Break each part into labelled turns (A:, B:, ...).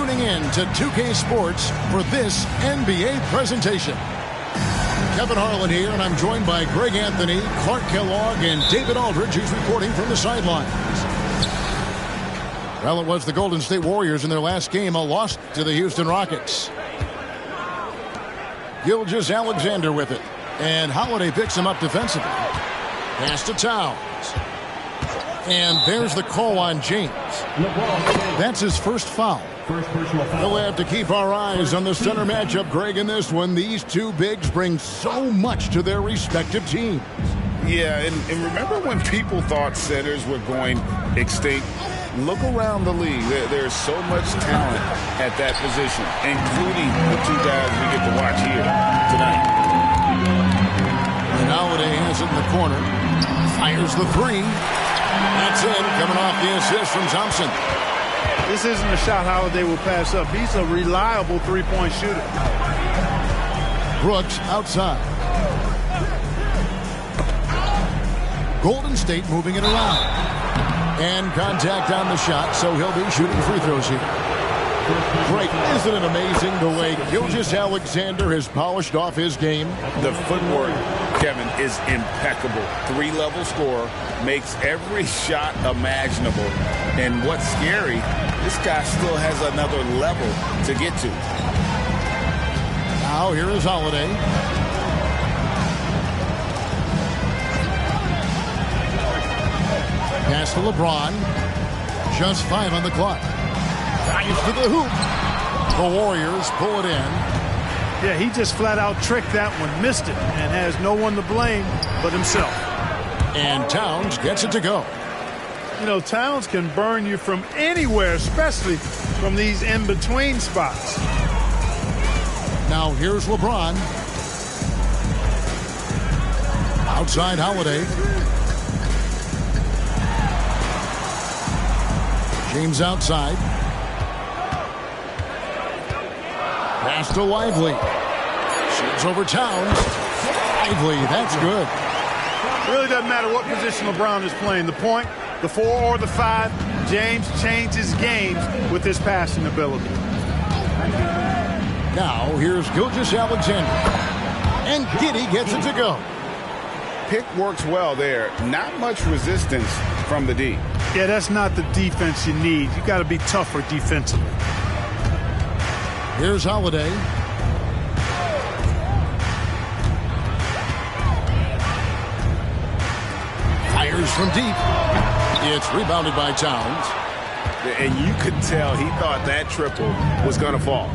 A: tuning in to 2K Sports for this NBA presentation. Kevin Harlan here, and I'm joined by Greg Anthony, Clark Kellogg, and David Aldridge, who's reporting from the sidelines. Well, it was the Golden State Warriors in their last game, a loss to the Houston Rockets. Gilgeous-Alexander with it, and Holiday picks him up defensively. Pass to Towns. And there's the call on James. That's his first foul. We'll have to keep our eyes on the center matchup, Greg, in this one. These two bigs bring so much to their respective teams.
B: Yeah, and remember when people thought centers were going extinct? Look around the league. There's so much talent at that position, including the two guys we get to watch here tonight.
A: And Holiday has it in the corner. Fires the three. That's in, coming off the assist from Thompson.
C: This isn't a shot Holiday will pass up. He's a reliable three-point shooter.
A: Brooks outside. Golden State moving it around. And contact on the shot, so he'll be shooting free throws here. Great. Isn't it amazing the way Gilgeous-Alexander has polished off his game?
B: The footwork, Kevin, is impeccable. Three-level scorer, makes every shot imaginable. And what's scary, this guy still has another level to get to.
A: Now here is Holiday. Pass to LeBron. Just 5 on the clock. Drives to the hoop. The Warriors pull it in.
C: Yeah, he just flat out tricked that one, missed it, and has no one to blame but himself.
A: And Towns gets it to go.
C: You know, Towns can burn you from anywhere, especially from these in-between spots.
A: Now here's LeBron. Outside Holiday. James outside. Pass to Lively. Shoots over Towns. Lively, that's good.
C: It really doesn't matter what position LeBron is playing, the point, the 4 or the 5, James changes games with his passing ability.
A: Now here's Gilgeous-Alexander. And Giddey gets it to go.
B: Pick works well there. Not much resistance from the D.
C: Yeah, that's not the defense you need. You got to be tougher defensively.
A: Here's Holiday. Fires from deep. It's rebounded by Towns.
B: And you could tell he thought that triple was going to fall.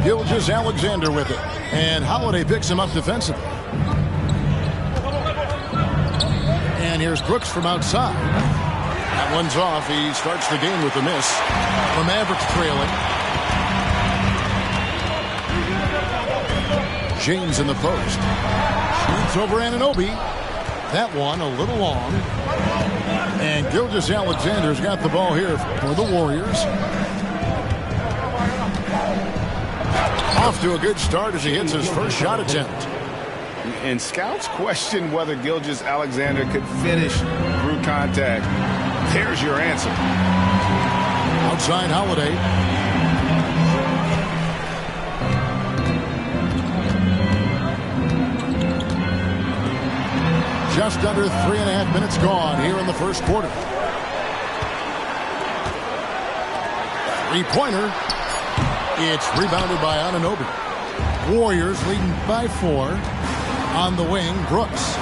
A: Gilgeous-Alexander with it. And Holiday picks him up defensively. And here's Brooks from outside. That one's off. He starts the game with a miss. The Mavericks trailing. James in the post. Shoots over Anunoby. That one a little long. And Gilgeous-Alexander's got the ball here for the Warriors. Off to a good start as he hits his first shot attempt.
B: And scouts question whether Gilgeous-Alexander could finish through contact. There's your answer.
A: Outside Holiday. Just under 3.5 minutes gone here in the first quarter. Three-pointer. It's rebounded by Anunoby. Warriors leading by 4. On the wing, Brooks.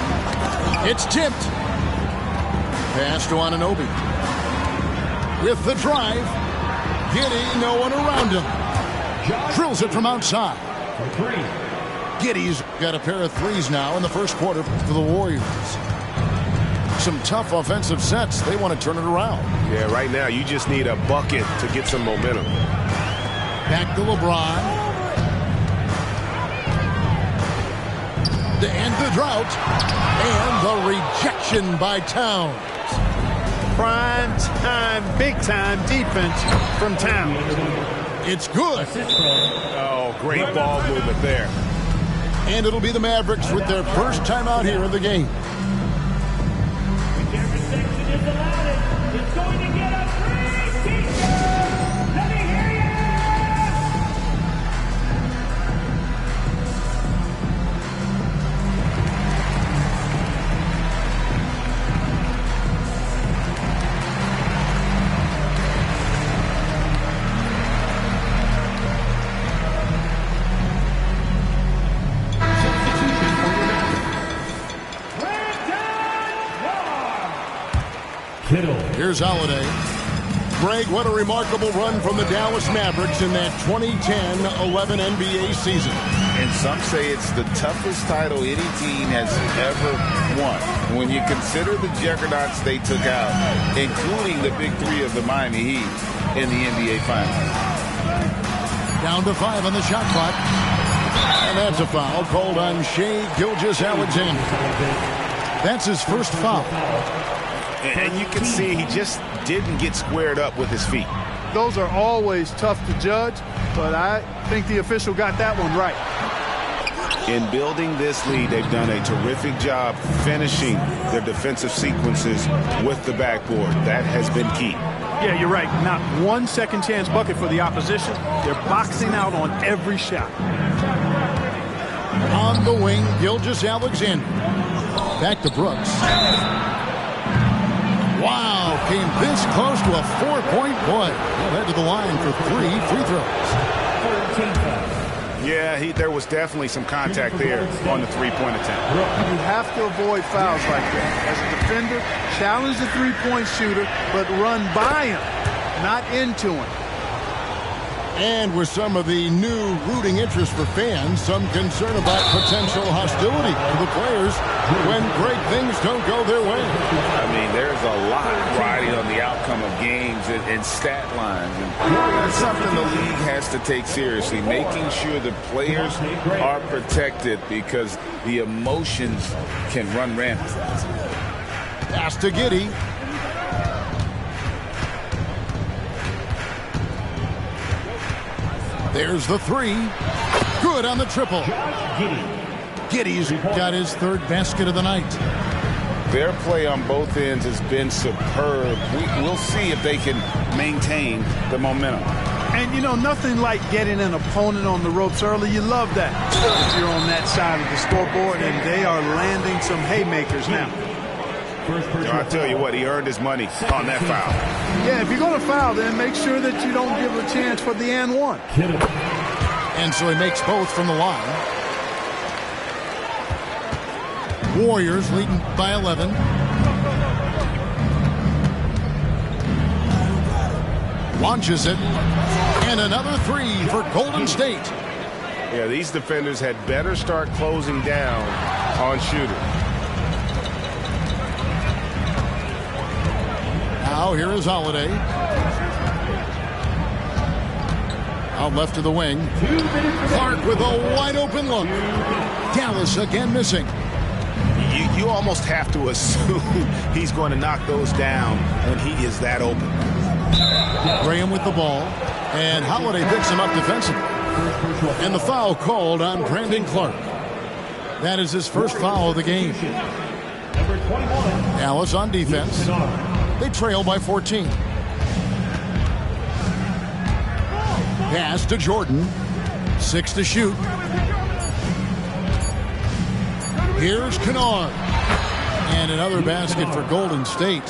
A: It's tipped. Pass to Anunoby. With the drive. Giddey, no one around him. Drills it from outside. Giddey's got a pair of threes now in the first quarter for the Warriors. Some tough offensive sets. They want to turn it around.
D: Yeah, right now you just need a bucket to get some momentum.
A: Back to LeBron. To end the drought. And the rejection by Towns.
C: Prime time, big time defense from Towns.
A: It's good.
D: Oh, great ball movement there.
A: And it'll be the Mavericks with their first time out here in the game.
E: Whichever section is allotted is going to get a free kick.
A: Here's Holiday. Greg, what a remarkable run from the Dallas Mavericks in that 2010-11 NBA season.
B: And some say it's the toughest title any team has ever won. When you consider the juggernauts they took out, including the big three of the Miami Heat in the NBA Finals.
A: Down to 5 on the shot clock. And that's a foul called on Shai Gilgeous-Alexander. That's his first foul.
D: And you can see he just didn't get squared up with his feet.
C: Those are always tough to judge, but I think the official got that one right.
D: In building this lead, they've done a terrific job finishing their defensive sequences with the backboard. That has been key.
C: Yeah, you're right. Not one second chance bucket for the opposition. They're boxing out on every shot.
A: On the wing, Gilgeous-Alexander. Back to Brooks. Wow, came this close to a 4-point play. He'll head to the line for 3 free throws.
D: Yeah, there was definitely some contact there on the three-point attempt.
C: You have to avoid fouls like that. As a defender, challenge the three-point shooter, but run by him, not into him.
A: And with some of the new rooting interest for fans, some concern about potential hostility to the players when great things don't go their way.
B: I mean, there's a lot riding on the outcome of games and stat lines. And that's something the league has to take seriously, making sure the players are protected because the emotions can run rampant.
A: Pass to Giddey. There's the 3. Good on the triple. Giddey's got his 3rd basket of the night.
B: Their play on both ends has been superb. We'll see if they can maintain the momentum.
C: And, you know, nothing like getting an opponent on the ropes early. You love that if you're on that side of the scoreboard, and they are landing some haymakers now.
D: I'll tell you what, he earned his money on that foul.
C: Yeah, if you're going to foul, then make sure that you don't give a chance for the and one.
A: And so he makes both from the line. Warriors leading by 11. Launches it. And another 3 for Golden State.
D: Yeah, these defenders had better start closing down on shooters.
A: Now here is Holiday. Out left to the wing. Clark with a wide open look. Dallas again missing.
D: You almost have to assume he's going to knock those down when he is that open.
A: Graham with the ball. And Holiday picks him up defensively. And the foul called on Brandon Clark. That is his first foul of the game. Dallas on defense. They trail by 14. Pass to Jordan. 6 to shoot. Here's Kennard. And another basket for Golden State.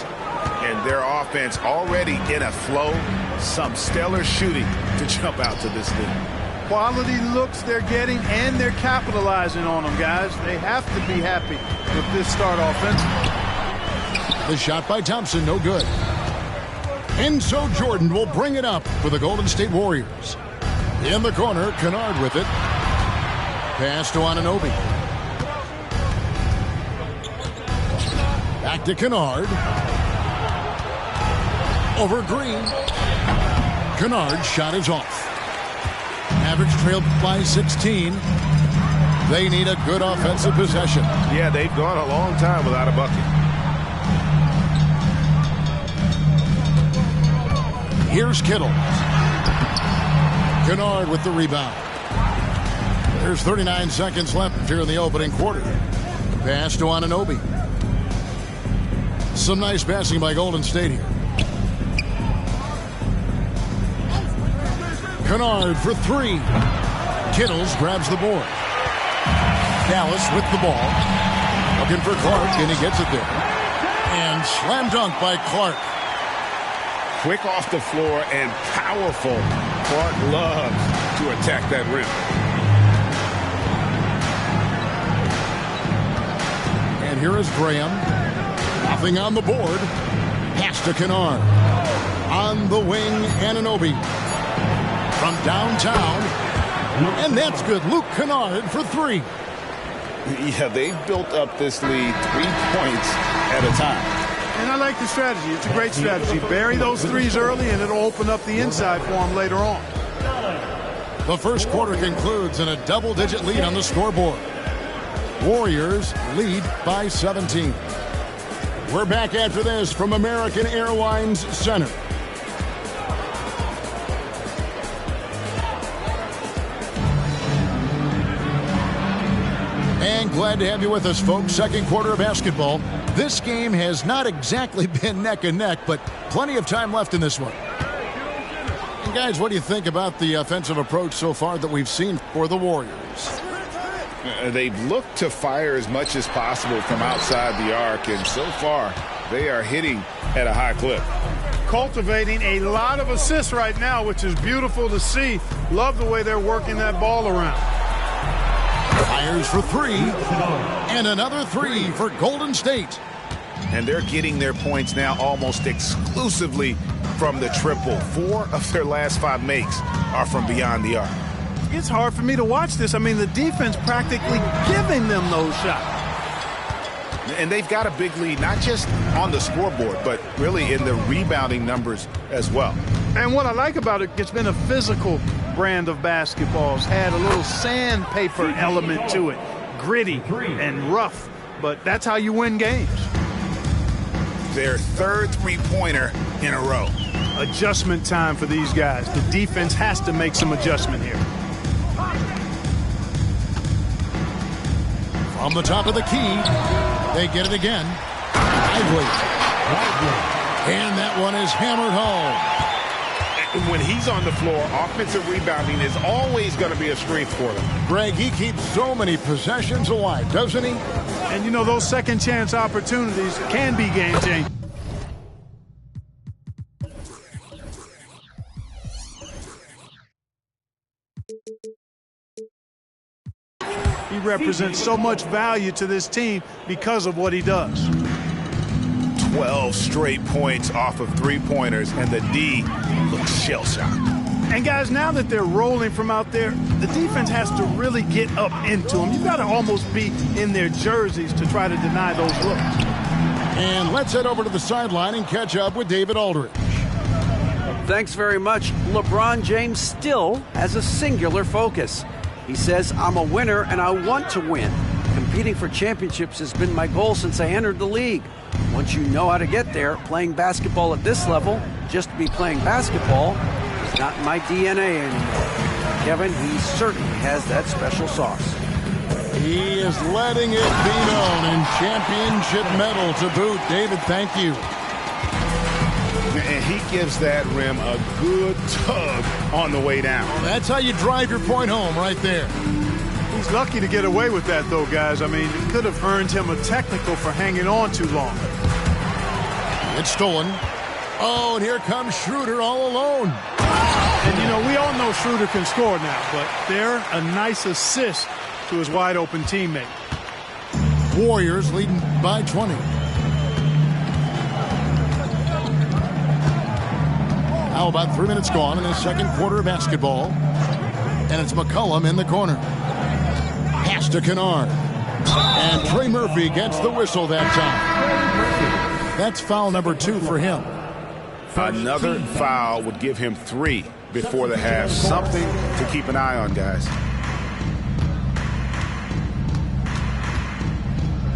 D: And their offense already in a flow. Some stellar shooting to jump out to this lead.
C: Quality looks they're getting, and they're capitalizing on them, guys. They have to be happy with this start offensively.
A: The shot by Thompson, no good. And so Jordan will bring it up for the Golden State Warriors. In the corner, Kennard with it. Pass to Anunoby. Back to Kennard. Over Green. Kennard's shot is off. Mavericks trailed by 16. They need a good offensive possession.
D: Yeah, they've gone a long time without a bucket.
A: Here's Kittle. Kennard with the rebound. There's 39 seconds left here in the opening quarter. Pass to Anunoby. Some nice passing by Golden State here. Kennard for 3. Kittles grabs the board. Dallas with the ball. Looking for Clark, and he gets it there. And slam dunk by Clark.
B: Quick off the floor and powerful. Clark loves to attack that rim.
A: And here is Graham. Nothing on the board. Pass to Kennard. On the wing, Anunoby. From downtown. And that's good. Luke Kennard for three.
B: Yeah, they've built up this lead 3 points at a time.
C: And I like the strategy. It's a great strategy. Bury those threes early, and it'll open up the inside for them later on.
A: The first quarter concludes in a double-digit lead on the scoreboard. Warriors lead by 17. We're back after this from American Airlines Center. And glad to have you with us, folks. Second quarter of basketball. This game has not exactly been neck and neck, but plenty of time left in this one. And guys, what do you think about the offensive approach so far that we've seen for the Warriors?
B: They've looked to fire as much as possible from outside the arc, and so far they are hitting at a high clip.
C: Cultivating a lot of assists right now, which is beautiful to see. Love the way they're working that ball around.
A: Fires for three, and another three for Golden State.
D: And they're getting their points now almost exclusively from the triple. 4 of their last 5 makes are from beyond the arc.
C: It's hard for me to watch this. I mean, the defense practically giving them those shots.
D: And they've got a big lead, not just on the scoreboard, but really in the rebounding numbers as well.
C: And what I like about it, it's been a physical brand of basketball. It's had a little sandpaper element to it. Gritty and rough, but that's how you win games.
D: Their third three-pointer in a row.
C: Adjustment time for these guys. The defense has to make some adjustment here.
A: From the top of the key, they get it again. Lively. And that one is hammered home.
B: When he's on the floor, offensive rebounding is always going to be a strength for them.
A: Greg, he keeps so many possessions alive, doesn't he?
C: And, you know, those second chance opportunities can be game-changing. He represents so much value to this team because of what he does.
D: 12 straight points off of three-pointers, and the D looks shell-shocked.
C: And, guys, now that they're rolling from out there, the defense has to really get up into them. You've got to almost be in their jerseys to try to deny those looks.
A: And let's head over to the sideline and catch up with David Aldridge.
E: Thanks very much. LeBron James still has a singular focus. He says, I'm a winner and I want to win. Competing for championships has been my goal since I entered the league. Once you know how to get there, playing basketball at this level, just to be playing basketball, is not in my DNA anymore. Kevin, he certainly has that special sauce.
A: He is letting it be known, and championship medal to boot. David, thank you.
B: And he gives that rim a good tug on the way down.
A: Well, that's how you drive your point home right there.
C: He's lucky to get away with that, though, guys. I mean, it could have earned him a technical for hanging on too long.
A: It's stolen. Oh, and here comes Schroeder all alone.
C: And, you know, we all know Schroeder can score now, but they're a nice assist to his wide-open teammate.
A: Warriors leading by 20. How about 3 minutes gone in the second quarter of basketball? And it's McCollum in the corner. Pass to Kennard. And Trey Murphy gets the whistle that time. That's foul number 2 for him.
D: Another foul would give him 3 before the half. Something to keep an eye on, guys.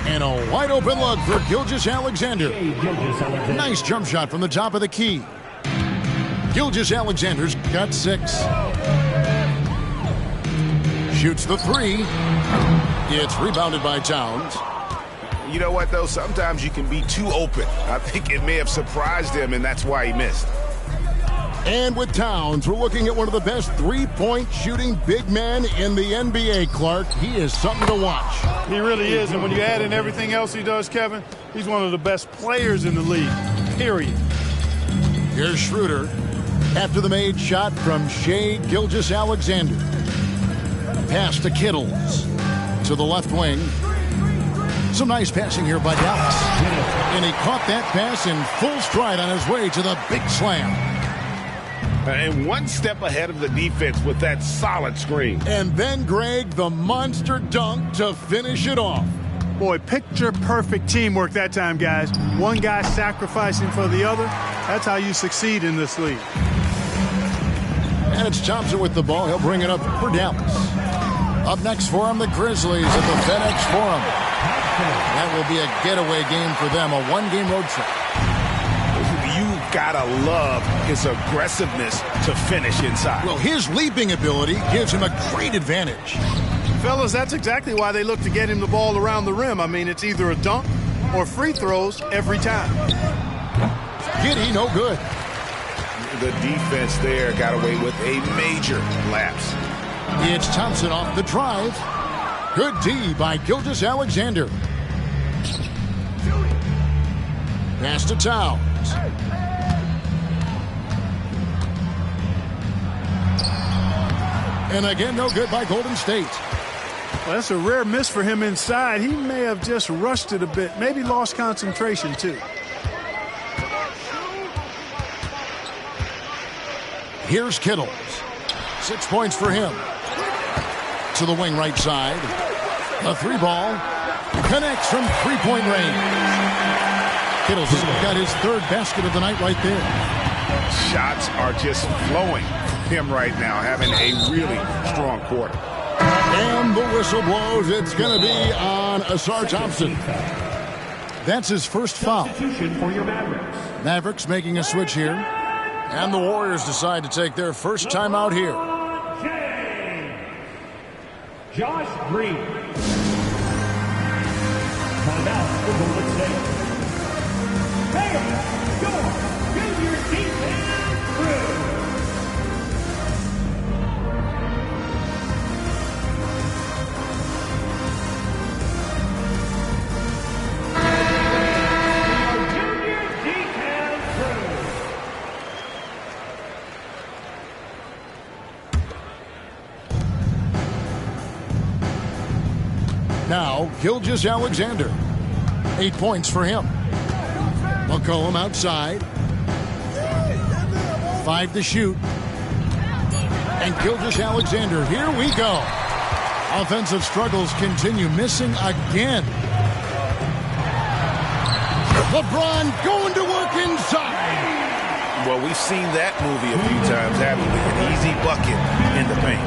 A: And a wide open look for Gilgeous-Alexander. Nice jump shot from the top of the key. Gilgeous-Alexander's got 6. Shoots the 3. It's rebounded by Towns.
D: You know what, though? Sometimes you can be too open. I think it may have surprised him, and that's why he missed.
A: And with Towns, we're looking at one of the best three-point shooting big men in the NBA, Clark. He is something to watch.
C: He really is, and when you add in everything else he does, Kevin, he's one of the best players in the league, period.
A: Here's Schroeder after the made shot from Shai Gilgeous-Alexander. Pass to Kittles to the left wing. Some nice passing here by Dallas. And he caught that pass in full stride on his way to the big slam.
B: And one step ahead of the defense with that solid screen.
A: And then, Greg, the monster dunk to finish it off.
C: Boy, picture-perfect teamwork that time, guys. One guy sacrificing for the other. That's how you succeed in this league.
A: And it's Thompson with the ball. He'll bring it up for Dallas. Up next for him, the Grizzlies at the FedEx Forum. That will be a getaway game for them, a one-game road trip.
B: You gotta love his aggressiveness to finish inside.
A: Well, his leaping ability gives him a great advantage.
C: Fellas, that's exactly why they look to get him the ball around the rim. I mean, it's either a dunk or free throws every time.
A: Giddy, no good.
B: The defense there got away with a major lapse.
A: It's Thompson off the drive. Good D by Gilgeous-Alexander. Pass to Towns. And again, no good by Golden State.
C: Well, that's a rare miss for him inside. He may have just rushed it a bit, maybe lost concentration too.
A: Here's Kittles. 6 points for him. To the wing right side. A three ball. Connects from three-point range. Kittles has got his third basket of the night right there.
B: Shots are just flowing for him right now, having a really strong quarter.
A: And the whistle blows. It's going to be on Asar Thompson. That's his first foul. Mavericks making a switch here. And the Warriors decide to take their first time out here.
F: Josh Green. Timeout for Golden State. Hey, go on. Get your defense through. Junior defense through.
A: Now, Gilgeous-Alexander. 8 points for him. McCollum outside. 5 to shoot. And Gilgeous-Alexander, here we go. Offensive struggles continue, missing again. LeBron going to work inside.
B: Well, we've seen that movie a few times, haven't we? An easy bucket in the paint.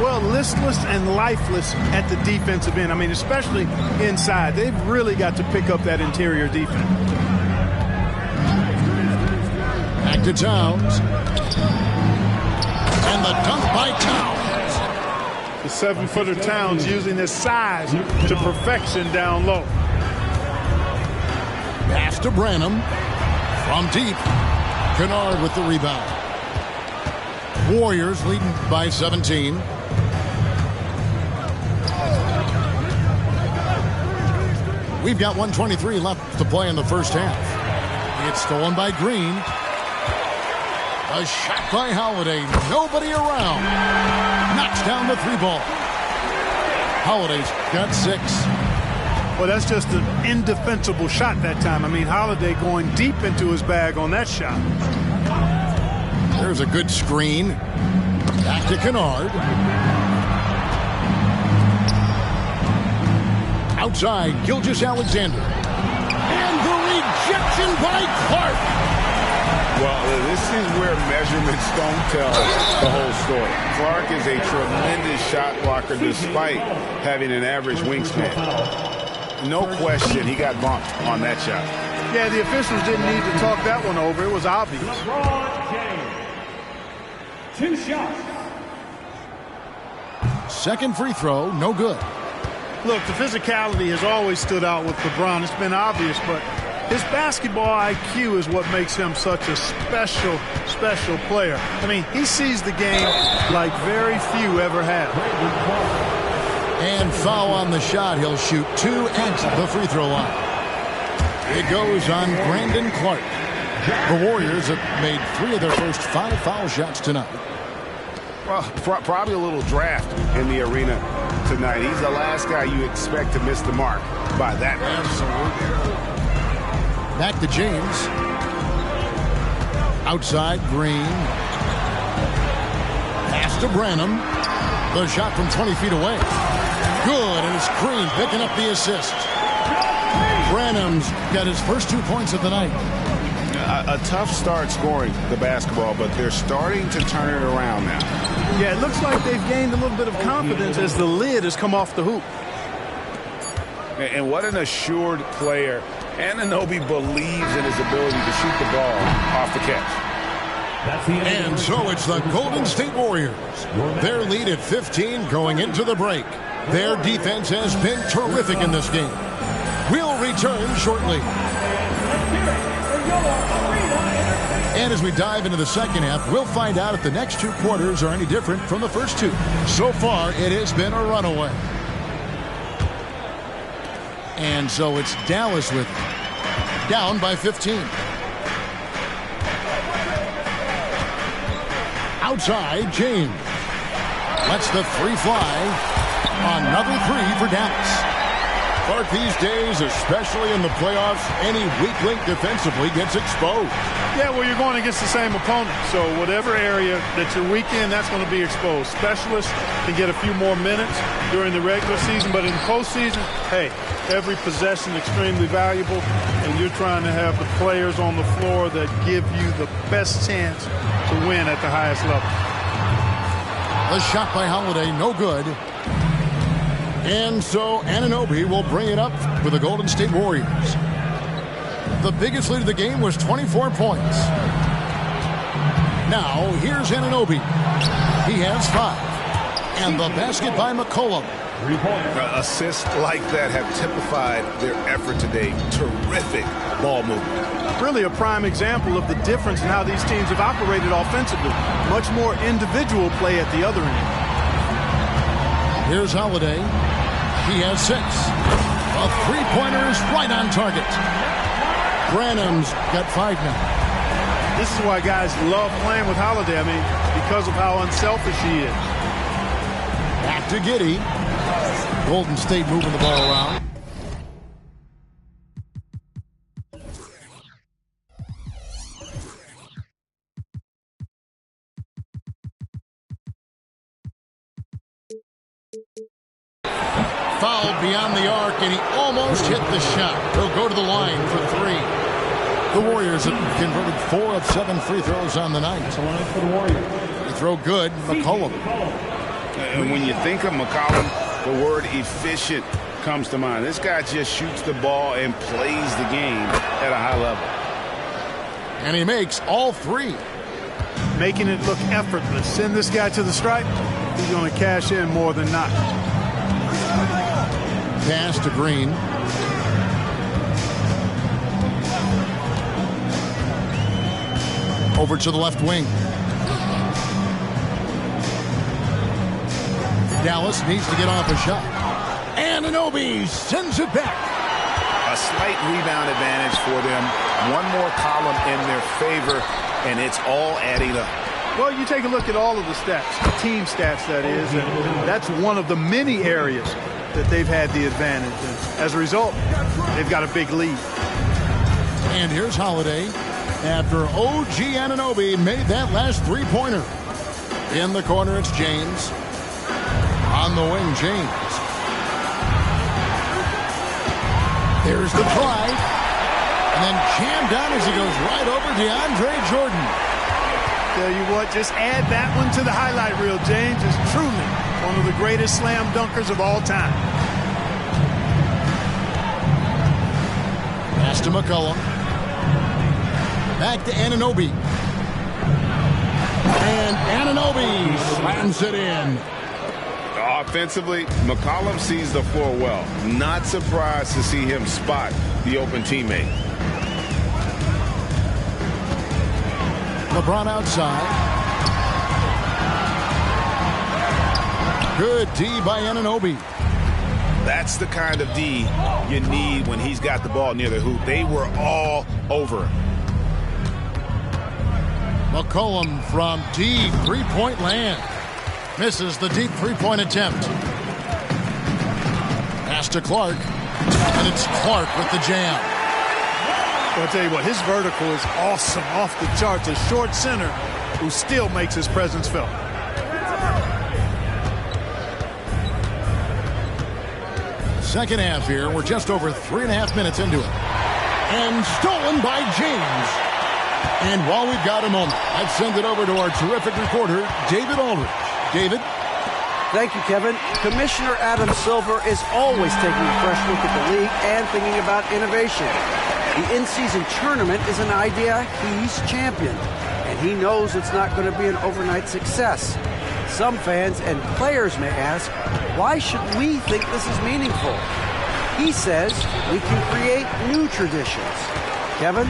C: Well, listless and lifeless at the defensive end. I mean, especially inside. They've really got to pick up that interior defense.
A: Back to Towns. And the dunk by Towns.
C: The 7-footer Towns using his size to perfection down low.
A: Pass to Branham. From deep. Kennard with the rebound. Warriors leading by 17. We've got 1:23 left to play in the first half. It's stolen by Green. A shot by Holiday. Nobody around. Knocks down the three ball. Holiday's got 6.
C: Well, that's just an indefensible shot that time. I mean, Holiday going deep into his bag on that shot.
A: There's a good screen. Back to Kennard. Outside, Gilgeous-Alexander. And the rejection by Clark.
B: Well, this is where measurements don't tell the whole story. Clark is a tremendous shot blocker despite having an average wingspan. No question he got bumped on that shot.
C: Yeah, the officials didn't need to talk that one over. It was obvious.
F: LeBron James. 2 shots.
A: Second free throw, no good.
C: Look, the physicality has always stood out with LeBron. It's been obvious, but his basketball IQ is what makes him such a special player. I mean, he sees the game like very few ever have.
A: And foul on the shot. He'll shoot 2 at the free throw line. It goes on Brandon Clark. The Warriors have made 3 of their first 5 foul shots tonight.
D: Well, probably a little draft in the arena tonight. He's the last guy you expect to miss the mark by that much.
A: Absolutely. Back to James. Outside, Green. Pass to Branham. The shot from 20 feet away. Good, and it's Green picking up the assist. Branham's got his first 2 points of the night.
D: A tough start scoring the basketball, but they're starting to turn it around now.
C: Yeah, it looks like they've gained a little bit of confidence as the lid has come off the hoop.
D: And what an assured player. Anunoby believes in his ability to shoot the ball off the catch.
A: And so it's the Golden State Warriors. Their lead at 15 going into the break. Their defense has been terrific in this game. We'll return shortly. And as we dive into the second half, we'll find out if the next 2 quarters are any different from the first 2. So far, it has been a runaway. And so it's Dallas with it. Down by 15. Outside, James. Lets the 3 fly. Another 3 for Dallas. Clark, these days, especially in the playoffs, any weak link defensively gets exposed.
C: Yeah, well, you're going against the same opponent. So whatever area that you're weak in, that's going to be exposed. Specialists can get a few more minutes during the regular season, but in the postseason, hey, every possession extremely valuable, and you're trying to have the players on the floor that give you the best chance to win at the highest level.
A: The shot by Holiday, no good. And so Anunoby will bring it up for the Golden State Warriors. The biggest lead of the game was 24 points. Now, here's Anunoby. He has 5. And the basket by McCollum.
D: Assists like that have typified their effort today. Terrific ball movement.
C: Really a prime example of the difference in how these teams have operated offensively. Much more individual play at the other end.
A: Here's Holiday. He has 6. A 3-pointer is right on target. Branham's got 5 now.
C: This is why guys love playing with Holiday. I mean, because of how unselfish he is.
A: Back to Giddey. Golden State moving the ball around. Fouled beyond the arc, and he almost hit the shot. He'll go to the line for 3. The Warriors have converted 4 of 7 free throws on the night. They throw good. McCollum.
D: And when you think of McCollum, the word efficient comes to mind. This guy just shoots the ball and plays the game at a high level.
A: And he makes all 3.
C: Making it look effortless. Send this guy to the stripe. He's going to cash in more than not.
A: Pass to Green. Over to the left wing. Dallas needs to get off a shot. Anunoby sends it back.
D: A slight rebound advantage for them. One more column in their favor, and it's all adding up.
C: Well, you take a look at all of the stats, team stats that is, and that's one of the many areas that they've had the advantage. And as a result, they've got a big lead.
A: And here's Holiday after OG Anunoby made that last 3-pointer. In the corner, it's James. On the wing, James. There's the try. And then jammed down as he goes right over DeAndre Jordan.
C: Tell you what, just add that one to the highlight reel. James is truly one of the greatest slam dunkers of all time.
A: Pass to McCollum. Back to Anunoby. And Anunoby slams it in.
D: Offensively, McCollum sees the floor well. Not surprised to see him spot the open teammate.
A: LeBron outside. Good D by Anunoby.
D: That's the kind of D you need when he's got the ball near the hoop. They were all over him.
A: McCollum from deep 3-point land. Misses the deep three-point attempt. Pass to Clark. And it's Clark with the jam.
C: Well, I'll tell you what, his vertical is awesome, off the charts. A short center who still makes his presence felt.
A: Second half here. We're just over 3.5 minutes into it. And stolen by James. And while we've got a moment, I've sent it over to our terrific reporter, David Aldridge. David?
E: Thank you, Kevin. Commissioner Adam Silver is always taking a fresh look at the league and thinking about innovation. The in-season tournament is an idea he's championed, and he knows it's not going to be an overnight success. Some fans and players may ask, why should we think this is meaningful? He says we can create new traditions. Kevin?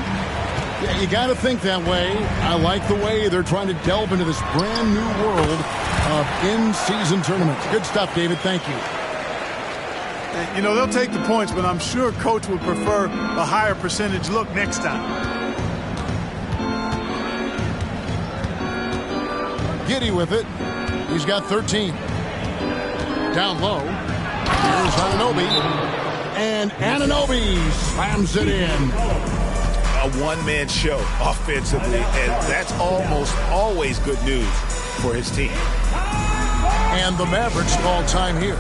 A: Yeah, you got to think that way. I like the way they're trying to delve into this brand new world of in-season tournaments. Good stuff, David. Thank you.
C: You know, they'll take the points, but I'm sure Coach would prefer a higher percentage look next time.
A: Giddy with it. He's got 13. Down low. Here's Anunoby. And Anunoby slams it in.
B: A one-man show offensively, and that's almost always good news for his team.
A: And the Mavericks call time here.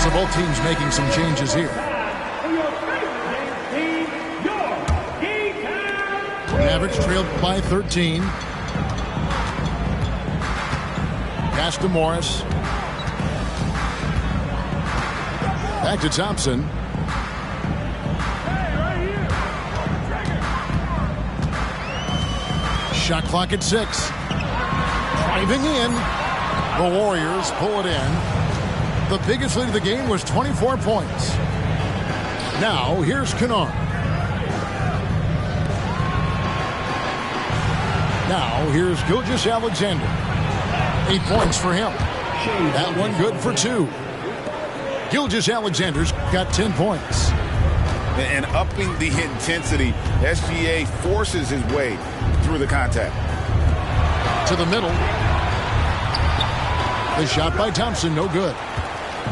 A: So both teams making some changes here. Mavericks trailed by 13. Pass to Morris. Back to Thompson. Shot clock at 6. Driving in. The Warriors pull it in. The biggest lead of the game was 24 points. Now here's Kennard. Now here's Gilgeous-Alexander. 8 points for him. That one good for 2. Gilgeous-Alexander's got 10 points.
B: And upping the intensity, SGA forces his way through the contact.
A: To the middle. The shot by Thompson, no good.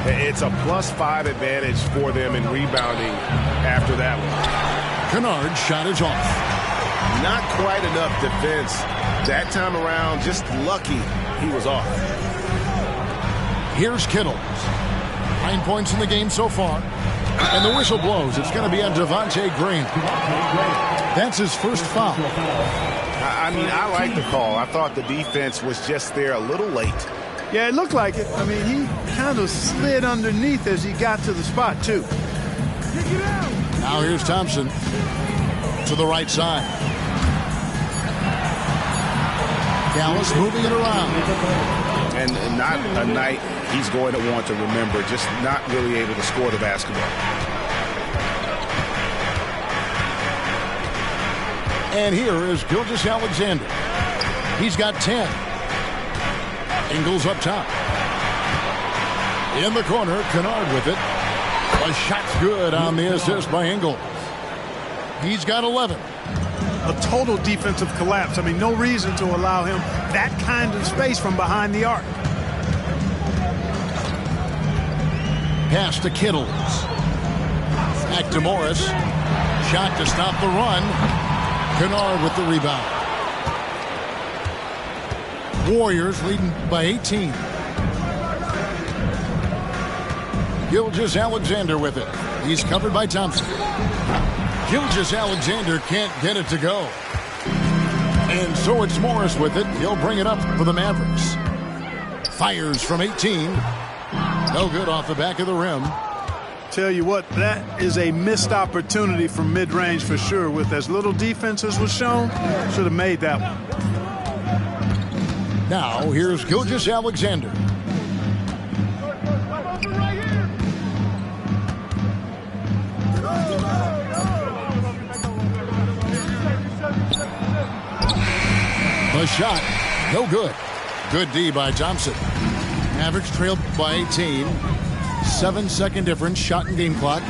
B: It's a +5 advantage for them in rebounding after that one.
A: Kennard's shot is off.
B: Not quite enough defense. That time around, just lucky he was off.
A: Here's Kittles. 9 points in the game so far. And the whistle blows. It's going to be on Devontae Graham. That's his first foul.
B: I mean, I like the call. I thought the defense was just there a little late.
C: Yeah, it looked like it. I mean, he kind of slid underneath as he got to the spot, too.
A: Now here's Thompson to the right side. Dallas moving it around.
B: And not a night he's going to want to remember, just not really able to score the basketball.
A: And here is Gilgeous-Alexander. He's got 10. Ingles up top. In the corner, Kennard with it. A shot's good on the assist by Ingles. He's got 11.
C: A total defensive collapse. I mean, no reason to allow him that kind of space from behind the arc.
A: Pass to Kittles. Back to Morris. Shot to stop the run. Kennard with the rebound. Warriors leading by 18. Gilgeous-Alexander with it. He's covered by Thompson. Gilgeous-Alexander can't get it to go. And so it's Morris with it. He'll bring it up for the Mavericks. Fires from 18. No good off the back of the rim.
C: Tell you what, that is a missed opportunity from mid-range for sure. With as little defense as was shown, should have made that one.
A: Now here's Gilgeous-Alexander. The shot, no good. Good D by Thompson. Mavericks trailed by 18. 7-second difference, shot and game clock.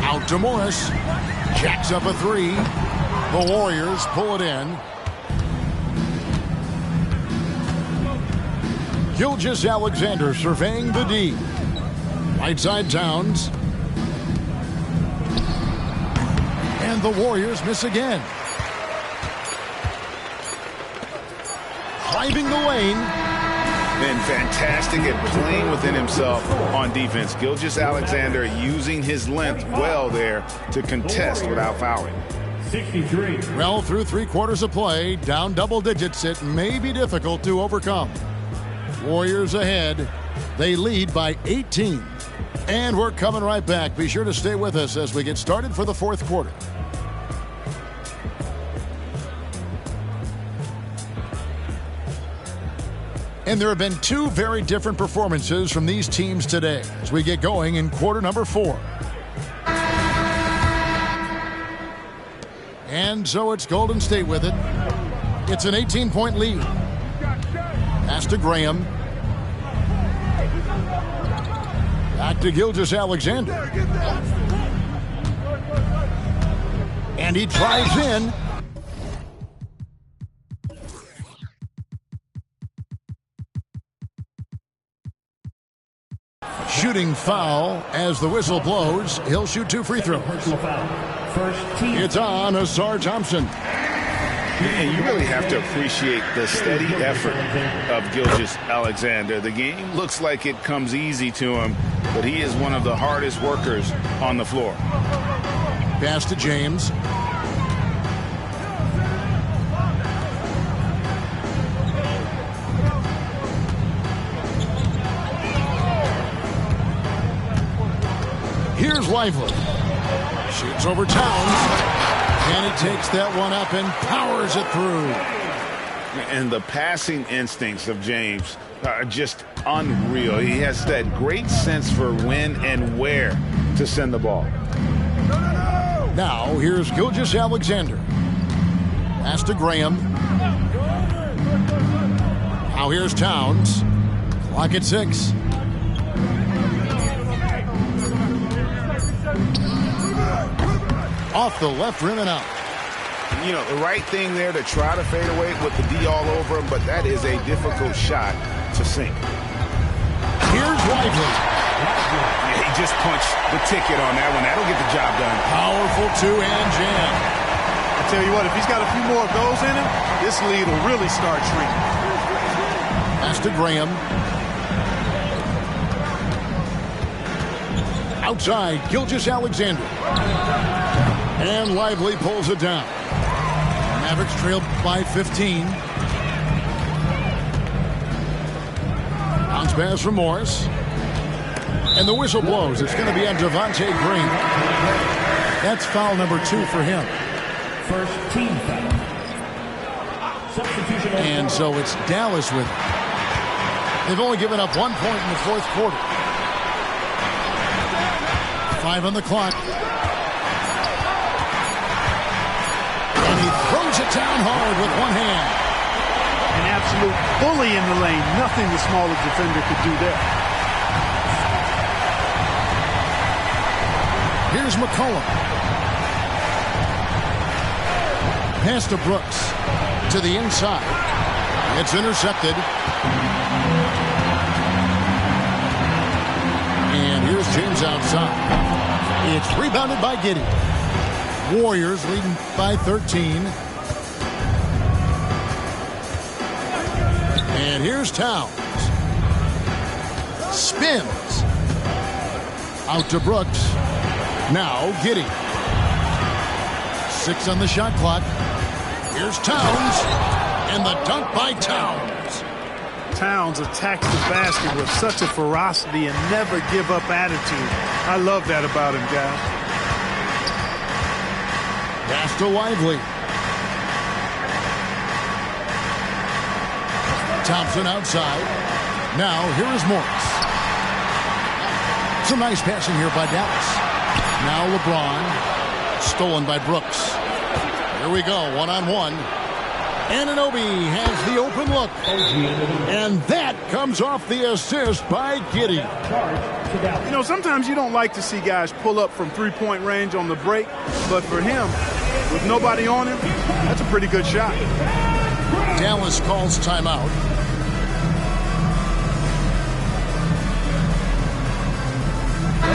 A: Out to Morris. Jacks up a three. The Warriors pull it in. Gilgeous-Alexander surveying the D. Right side Towns. And the Warriors miss again. Driving the lane.
B: Been fantastic at playing within himself on defense. Gilgeous-Alexander using his length well there to contest without fouling.
F: 63.
A: Well, through 3/4 of play, down double digits, it may be difficult to overcome. Warriors ahead. They lead by 18. And we're coming right back. Be sure to stay with us as we get started for the fourth quarter. And there have been two very different performances from these teams today as we get going in quarter number 4. And so it's Golden State with it. It's an 18-point lead. Pass to Graham. Back to Gilgeous-Alexander. And he drives in. Shooting foul as the whistle blows. He'll shoot 2 free throws.
F: Personal foul. First team.
A: It's on Asar Thompson.
B: And you really have to appreciate the steady effort of Gilgeous-Alexander. The game looks like it comes easy to him, but he is one of the hardest workers on the floor.
A: Pass to James. Here's Lively. Shoots over Towns. And he takes that one up and powers it through.
B: And the passing instincts of James are just unreal. He has that great sense for when and where to send the ball.
A: Now, here's Gilgeous-Alexander. Pass to Graham. Now here's Towns. Clock at 6. Off the left rim and out.
B: You know, the right thing there to try to fade away with the D all over him, but that is a difficult shot to sink.
A: Here's Lively.
B: Yeah, he just punched the ticket on that one. That'll get the job done.
A: Powerful two-hand jam.
C: I tell you what, if he's got a few more of those in him, this lead will really start shrinking.
A: Pass to Graham. Outside, Gilgeous-Alexander. And Lively pulls it down. Mavericks trailed by 15. Bounce pass from Morris. And the whistle blows. It's going to be on Devontae Green. That's foul number 2 for him.
F: First team foul. Substitution.
A: And so it's Dallas with it. They've only given up 1 point in the fourth quarter. 5 on the clock. And he throws it down hard with one hand.
C: An absolute bully in the lane. Nothing the smaller defender could do there.
A: Here's McCollum. Pass to Brooks. To the inside. It's intercepted. And here's James outside. It's rebounded by Giddey. Warriors leading by 13. And here's Towns. Spins. Out to Brooks. Now Giddey. 6 on the shot clock. Here's Towns. And the dunk by Towns.
C: Towns attacks the basket with such a ferocity and never give up attitude. I love that about him, guys.
A: Pass to Lively. Thompson outside. Now here is Morris. Some nice passing here by Dallas. Now LeBron. Stolen by Brooks. Here we go, one-on-one. Anunoby has the open look. And that comes off the assist by Giddey.
C: You know, sometimes you don't like to see guys pull up from three-point range on the break, but for him, with nobody on him, that's a pretty good shot.
A: Dallas calls timeout.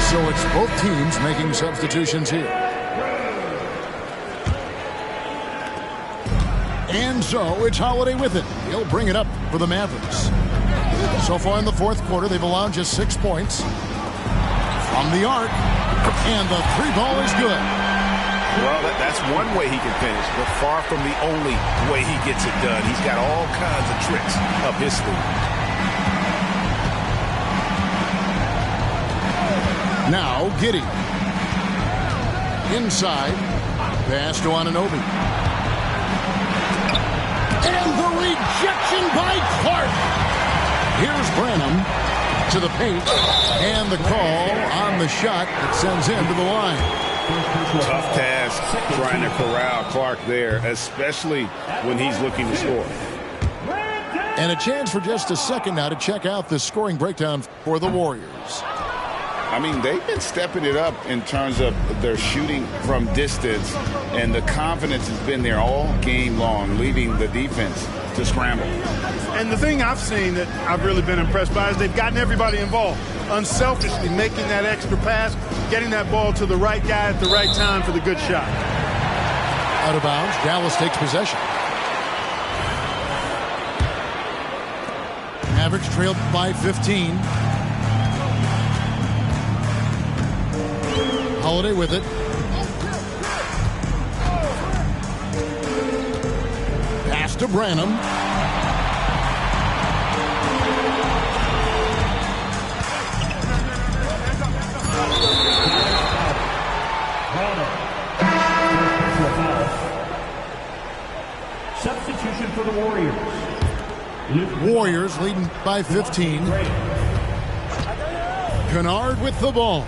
A: So it's both teams making substitutions here. And so it's Holiday with it. He'll bring it up for the Mavericks. So far in the fourth quarter, they've allowed just 6 points. From the arc, and the three ball is good.
B: Well, that's one way he can finish, but far from the only way he gets it done. He's got all kinds of tricks up his sleeve.
A: Now Giddey. Inside. Pass to Anunoby. And the rejection by Clark. Here's Branham to the paint. And the call on the shot that sends him to the line.
B: Tough task trying to corral Clark there, especially when he's looking to score.
A: And a chance for just a second now to check out the scoring breakdown for the Warriors.
B: I mean, they've been stepping it up in terms of their shooting from distance, and the confidence has been there all game long, leading the defense to scramble.
C: And the thing I've seen that I've really been impressed by is they've gotten everybody involved, unselfishly making that extra pass, getting that ball to the right guy at the right time for the good shot.
A: Out of bounds, Dallas takes possession. Mavericks trailed by 15. Holiday with it. Pass to Branham.
F: Substitution for the Warriors.
A: Warriors leading by 15. Kennard with the ball.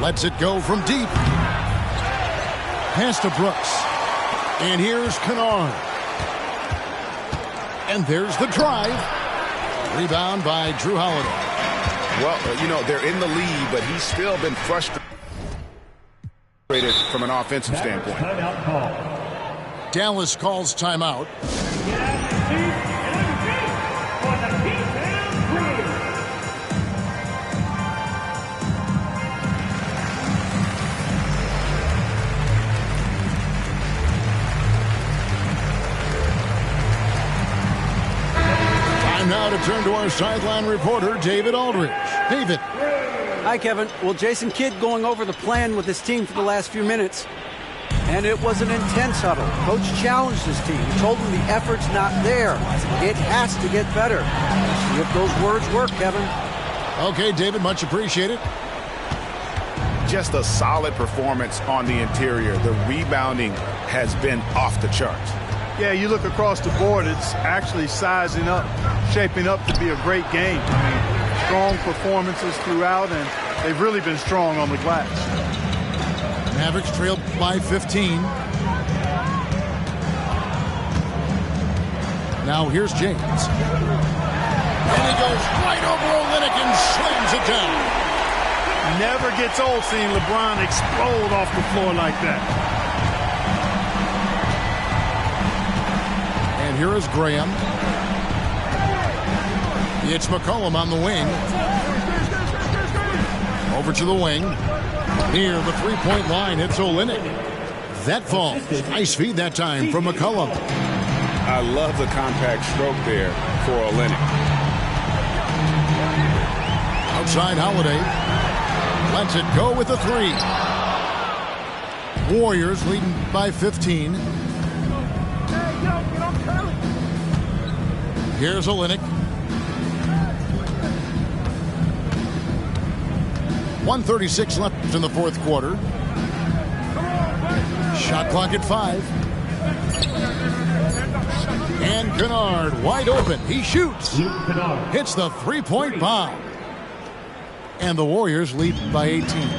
A: Lets it go from deep. Pass to Brooks. And here's Kennard. And there's the drive. Rebound by Drew Holiday.
B: Well, you know, they're in the lead, but he's still been frustrated from an offensive standpoint.
F: Timeout call.
A: Dallas calls timeout. Now to turn to our sideline reporter, David Aldridge. David.
E: Hi, Kevin. Well, Jason Kidd going over the plan with his team for the last few minutes. And it was an intense huddle. Coach challenged his team. He told them the effort's not there. It has to get better. See if those words work, Kevin.
A: Okay, David, much appreciated.
B: Just a solid performance on the interior. The rebounding has been off the charts.
C: Yeah, you look across the board, it's actually sizing up, shaping up to be a great game. I mean, strong performances throughout, and they've really been strong on the glass.
A: Mavericks trailed by 15. Now here's James. And he goes right over Olynyk and slams it down.
C: Never gets old seeing LeBron explode off the floor like that.
A: Here is Graham. It's McCollum on the wing. Over to the wing. Near the three-point line, it's Olynyk. That falls. Nice feed that time from McCollum.
B: I love the compact stroke there for Olynyk.
A: Outside Holiday. Lets it go with a three. Warriors leading by 15. Here's Olynyk. 1:36 left in the fourth quarter. Shot clock at 5. And Kennard wide open. He shoots. Hits the three-point bomb. And the Warriors lead by 18.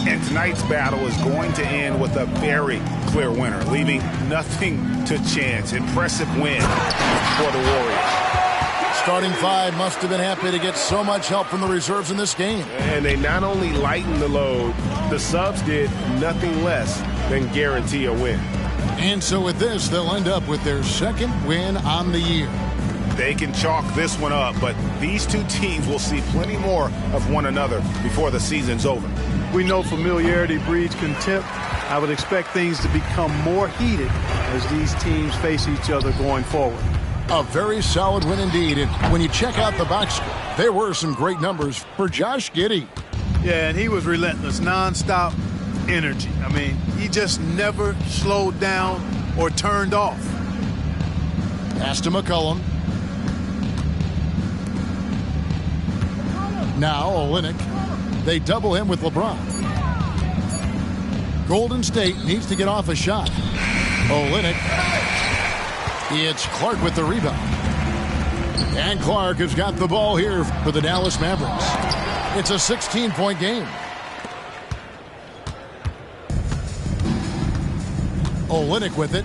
B: And tonight's battle is going to end with a very clear winner, leaving nothing to chance. Impressive win for the Warriors.
A: Starting five must have been happy to get so much help from the reserves in this game.
G: And they not only lightened the load, the subs did nothing less than guarantee a win.
A: And so with this, they'll end up with their second win on the year.
B: They can chalk this one up, but these two teams will see plenty more of one another before the season's over.
C: We know familiarity breeds contempt. I would expect things to become more heated as these teams face each other going forward.
A: A very solid win indeed. And when you check out the box score, there were some great numbers for Josh Giddey.
C: Yeah, and he was relentless, nonstop energy. I mean, he just never slowed down or turned off.
A: Pass to McCollum. Now Olynyk. They double him with LeBron. Golden State needs to get off a shot. Olynyk. It's Clark with the rebound. And Clark has got the ball here for the Dallas Mavericks. It's a 16-point game. Olynyk with it.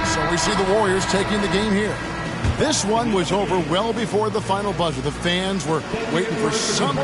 A: So we see the Warriors taking the game here. This one was over well before the final buzzer. The fans were waiting for some